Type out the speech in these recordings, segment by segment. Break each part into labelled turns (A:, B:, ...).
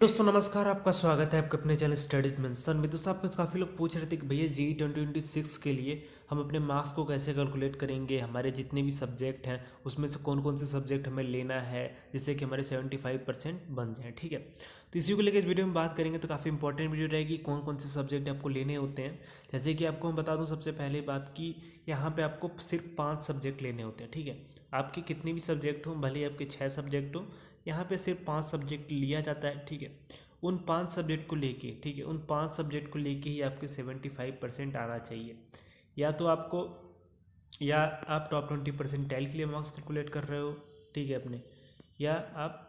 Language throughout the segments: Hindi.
A: दोस्तों नमस्कार, आपका स्वागत है आपके अपने चैनल स्टडीज मेंशन में। दोस्तों आप में काफ़ी लोग पूछ रहे थे कि भैया जी 2026 के लिए हम अपने मार्क्स को कैसे कैलकुलेट करेंगे, हमारे जितने भी सब्जेक्ट हैं उसमें से कौन कौन से सब्जेक्ट हमें लेना है जिससे कि हमारे 75% बन जाए। ठीक है, तो इसी को लेकर इस वीडियो में बात करेंगे। तो काफ़ी इंपॉर्टेंट वीडियो रहेगी, कौन कौन से सब्जेक्ट आपको लेने होते हैं। जैसे कि आपको मैं बता दूँ सबसे पहले बात की, यहाँ पर आपको सिर्फ 5 सब्जेक्ट लेने होते हैं। ठीक है, आपके कितने भी सब्जेक्ट हो, भले ही आपके 6 सब्जेक्ट हो, यहाँ पे सिर्फ 5 सब्जेक्ट लिया जाता है। ठीक है, उन 5 सब्जेक्ट को लेके, ठीक है, उन 5 सब्जेक्ट को लेके ही आपके 75% आना चाहिए। या तो आपको, या आप टॉप 20 परसेंटाइल के लिए मार्क्स कैलकुलेट कर रहे हो, ठीक है अपने, या आप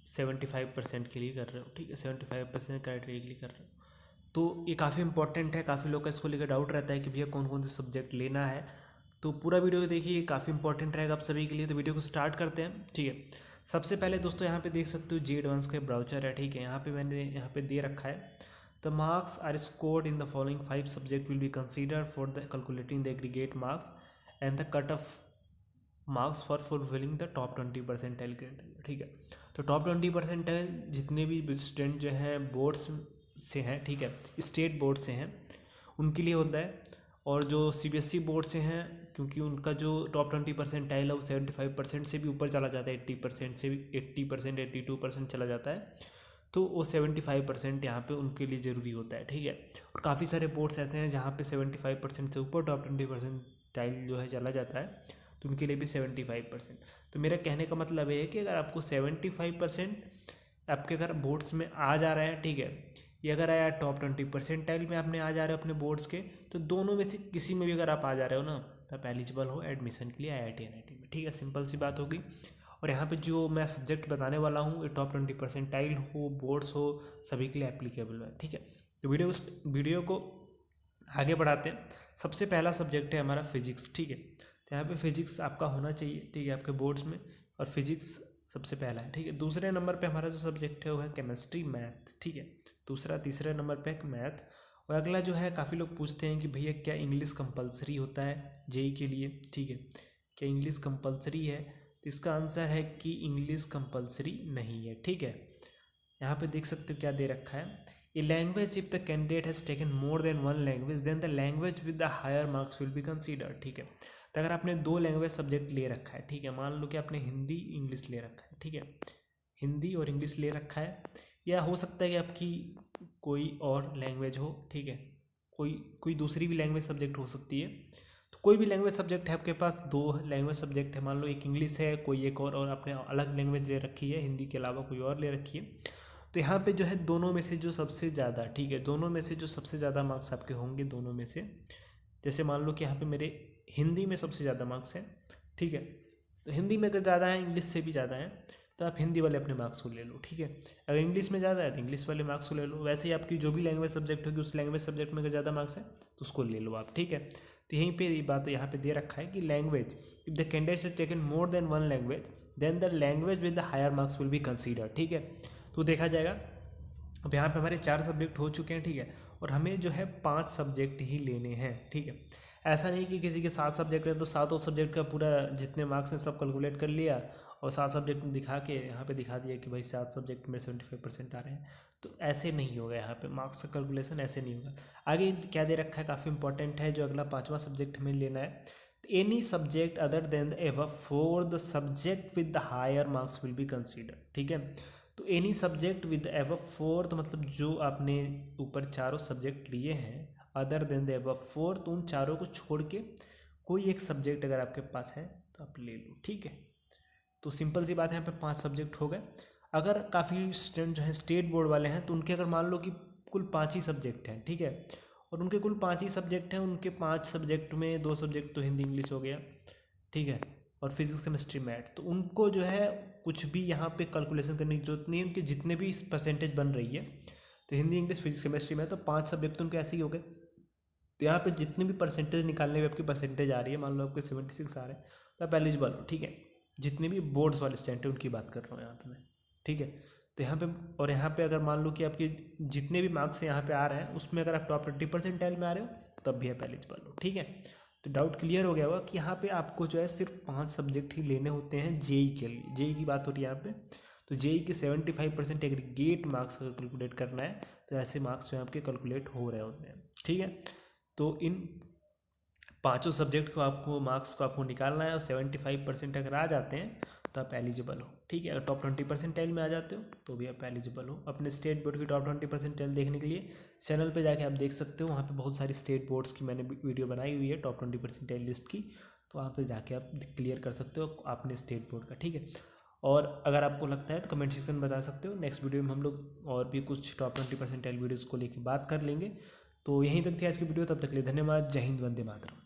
A: 75% के लिए कर रहे हो। ठीक है, 75% क्राइटेरिया के लिए कर रहे हो। तो ये काफ़ी इंपॉर्टेंट है। काफ़ी लोग का इसको लेकर डाउट रहता है कि भैया कौन कौन से सब्जेक्ट लेना है। तो पूरा वीडियो देखिए, काफ़ी इंपॉर्टेंट रहेगा आप सभी के लिए। तो वीडियो को स्टार्ट करते हैं। ठीक है, सबसे पहले दोस्तों यहाँ पे देख सकते हो जी एडवांस का ब्राउचर है। ठीक है, यहाँ पे मैंने यहाँ पे दे रखा है, the marks are scored in the following 5 subject will be consider for the calculating the aggregate marks and the cut off marks for fulfilling the top 20 percentile criteria. ठीक है, तो टॉप 20 परसेंटाइल जितने भी स्टूडेंट जो हैं बोर्ड्स से हैं, ठीक है, स्टेट बोर्ड से हैं, उनके लिए होता है। और जो सीबीएसई बोर्ड से हैं, क्योंकि उनका जो टॉप 20 परसेंटाइल है वो 75% से भी ऊपर चला जाता है, 80% से भी, 80%, 82% चला जाता है, तो वो 75% यहाँ पे उनके लिए ज़रूरी होता है। ठीक है, और काफ़ी सारे बोर्ड्स ऐसे हैं जहाँ पे 75% से ऊपर टॉप 20 परसेंटाइल जो है चला जाता है, तो उनके लिए भी 75%। तो मेरा कहने का मतलब ये है कि अगर आपको 75% आपके अगर बोर्ड्स में आ जा रहा है, ठीक है, ये अगर आया टॉप 20 परसेंटाइल में आपने आ जा रहे हो अपने बोर्ड्स के, तो दोनों में से किसी में भी अगर आप आ जा रहे हो ना, तो आप एलिजिबल हो एडमिशन के लिए आईआईटी एनआईटी में। ठीक है, सिंपल सी बात होगी। और यहाँ पे जो मैं सब्जेक्ट बताने वाला हूँ, ये टॉप 20 परसेंटाइल हो, बोर्ड्स हो, सभी के लिए एप्लीकेबल है। ठीक है, तो वीडियो को आगे बढ़ाते हैं। सबसे पहला सब्जेक्ट है हमारा फिजिक्स। ठीक है, तो यहाँ पे फिजिक्स आपका होना चाहिए, ठीक है, आपके बोर्ड्स में, और फिजिक्स सबसे पहला है। ठीक है, दूसरे नंबर पे हमारा जो सब्जेक्ट है वो है केमिस्ट्री मैथ। ठीक है, दूसरा तीसरे नंबर पे है मैथ। और अगला जो है, काफ़ी लोग पूछते हैं कि भैया क्या इंग्लिश कंपलसरी होता है जेई के लिए। ठीक है, क्या इंग्लिश कंपलसरी है? तो इसका आंसर है कि इंग्लिश कंपलसरी नहीं है। ठीक है, यहाँ पे देख सकते हो क्या दे रखा है, a language if the candidate has taken more than one language then the language with the higher marks will be considered. ठीक है, तो अगर आपने 2 लैंग्वेज सब्जेक्ट ले रखा है, ठीक है, मान लो कि आपने हिंदी इंग्लिश ले रखा है, ठीक है, हिंदी और इंग्लिश ले रखा है, या हो सकता है कि आपकी कोई और लैंग्वेज हो, ठीक है, कोई कोई दूसरी भी लैंग्वेज सब्जेक्ट हो सकती है। तो कोई भी लैंग्वेज सब्जेक्ट है आपके पास, 2 लैंग्वेज सब्जेक्ट है, मान लो एक इंग्लिश है, कोई एक और आपने अलग लैंग्वेज ले रखी है, हिंदी के अलावा कोई और ले रखी है, तो यहाँ पे जो है दोनों में से जो सबसे ज़्यादा, ठीक है, दोनों में से जो सबसे ज़्यादा मार्क्स आपके होंगे, दोनों में से, जैसे मान लो कि यहाँ पे मेरे हिंदी में सबसे ज़्यादा मार्क्स हैं, ठीक है, तो हिंदी में तो ज़्यादा है, इंग्लिश से भी ज़्यादा है, तो आप हिंदी वाले अपने मार्क्स को ले लो। ठीक है, अगर इंग्लिश में ज़्यादा है तो इंग्लिश वाले मार्क्स को ले लो। वैसे ही आपकी जो भी लैंग्वेज सब्जेक्ट होगी, उस लैंग्वेज सब्जेक्ट में अगर ज़्यादा मार्क्स है तो उसको ले लो आप। ठीक है, तो यहीं पे ये बात यहाँ पे दे रखा है कि language if the candidate has taken more than one language then the language with the higher marks will be considered. ठीक है, तो देखा जाएगा। अब यहाँ पे हमारे 4 सब्जेक्ट हो चुके हैं, ठीक है, और हमें जो है 5 सब्जेक्ट ही लेने हैं। ठीक है, ऐसा नहीं कि किसी के 7 सब्जेक्ट है तो सातों सब्जेक्ट का पूरा जितने मार्क्स हैं सब कैलकुलेट कर लिया और 7 सब्जेक्ट में दिखा के यहाँ पे दिखा दिया कि भाई 7 सब्जेक्ट में 75% आ रहे हैं। तो ऐसे नहीं होगा, यहाँ पे मार्क्स का कैलकुलेशन ऐसे नहीं होगा। आगे क्या दे रखा है, काफ़ी इंपॉर्टेंट है, जो अगला 5वां सब्जेक्ट हमें लेना है, any subject other than the above for the subject with the higher marks will be considered. ठीक है, तो एनी सब्जेक्ट विद एबव 4, तो मतलब जो आपने ऊपर चारों सब्जेक्ट लिए हैं अदर देन द एबव 4, तो उन चारों को छोड़ के कोई एक सब्जेक्ट अगर आपके पास है तो आप ले लो। ठीक है, तो सिंपल सी बात है, यहाँ पे 5 सब्जेक्ट हो गए। अगर काफ़ी स्टूडेंट जो है स्टेट बोर्ड वाले हैं तो उनके अगर मान लो कि कुल 5 ही सब्जेक्ट हैं, ठीक है, और उनके कुल 5 ही सब्जेक्ट हैं, उनके 5 सब्जेक्ट में 2 सब्जेक्ट तो हिंदी इंग्लिश हो गया, ठीक है, और फिजिक्स केमिस्ट्री मैथ, तो उनको जो है कुछ भी यहाँ पे कैलकुलेशन करने की जरूरत नहीं है। उनके जितने भी परसेंटेज बन रही है, तो हिंदी इंग्लिश फिजिक्स केमिस्ट्री में तो 5 सब्जेक्ट तो उनके ऐसे ही हो गए। तो यहाँ पे जितने भी परसेंटेज निकालने में आपकी परसेंटेज आ रही है, मान लो आपके 76 आ रहे हैं, तो आप एलिजिबल हो। ठीक है, जितने भी बोर्ड्स वाले स्टूडेंट हैं उनकी बात कर रहा हूँ यहाँ पे मैं। ठीक है, तो यहाँ पे, और यहाँ पे अगर मान लो कि आपके जितने भी मार्क्स यहाँ पे आ रहे हैं उसमें अगर आप टॉप 20 परसेंटाइल में आ रहे हो तब भी आप एलिजिबल हो। ठीक है, तो डाउट क्लियर हो गया होगा कि यहाँ पे आपको जो है सिर्फ 5 सब्जेक्ट ही लेने होते हैं जेई के लिए। जेई की बात हो रही है यहाँ पे, तो जेई के 75% एग्रीगेट मार्क्स अगर कैलकुलेट करना है तो ऐसे मार्क्स जो है आपके कैलकुलेट हो रहे होते हैं। ठीक है, तो इन पांचों सब्जेक्ट को आपको मार्क्स को आपको निकालना है और 75% अगर आ जाते हैं तो आप एलिजिबल हो। ठीक है, अगर टॉप 20% में आ जाते हो तो भी आप एलिजिबल हो। अपने स्टेट बोर्ड की टॉप 20% देखने के लिए चैनल पे जाके आप देख सकते हो, वहाँ पे बहुत सारी स्टेट बोर्ड्स की मैंने वीडियो बनाई हुई है टॉप 20% लिस्ट की, तो वहाँ पे जाके आप क्लियर कर सकते हो अपने स्टेट बोर्ड का। ठीक है, और अगर आपको लगता है तो कमेंट सेक्शन में बता सकते हो। नेक्स्ट वीडियो में हम लोग और भी कुछ टॉप 20% वीडियोज़ को लेकर बात कर लेंगे। तो यहीं तक थी आज की वीडियो, तब तक के लिए धन्यवाद। जय हिंद, वंदे मातरम।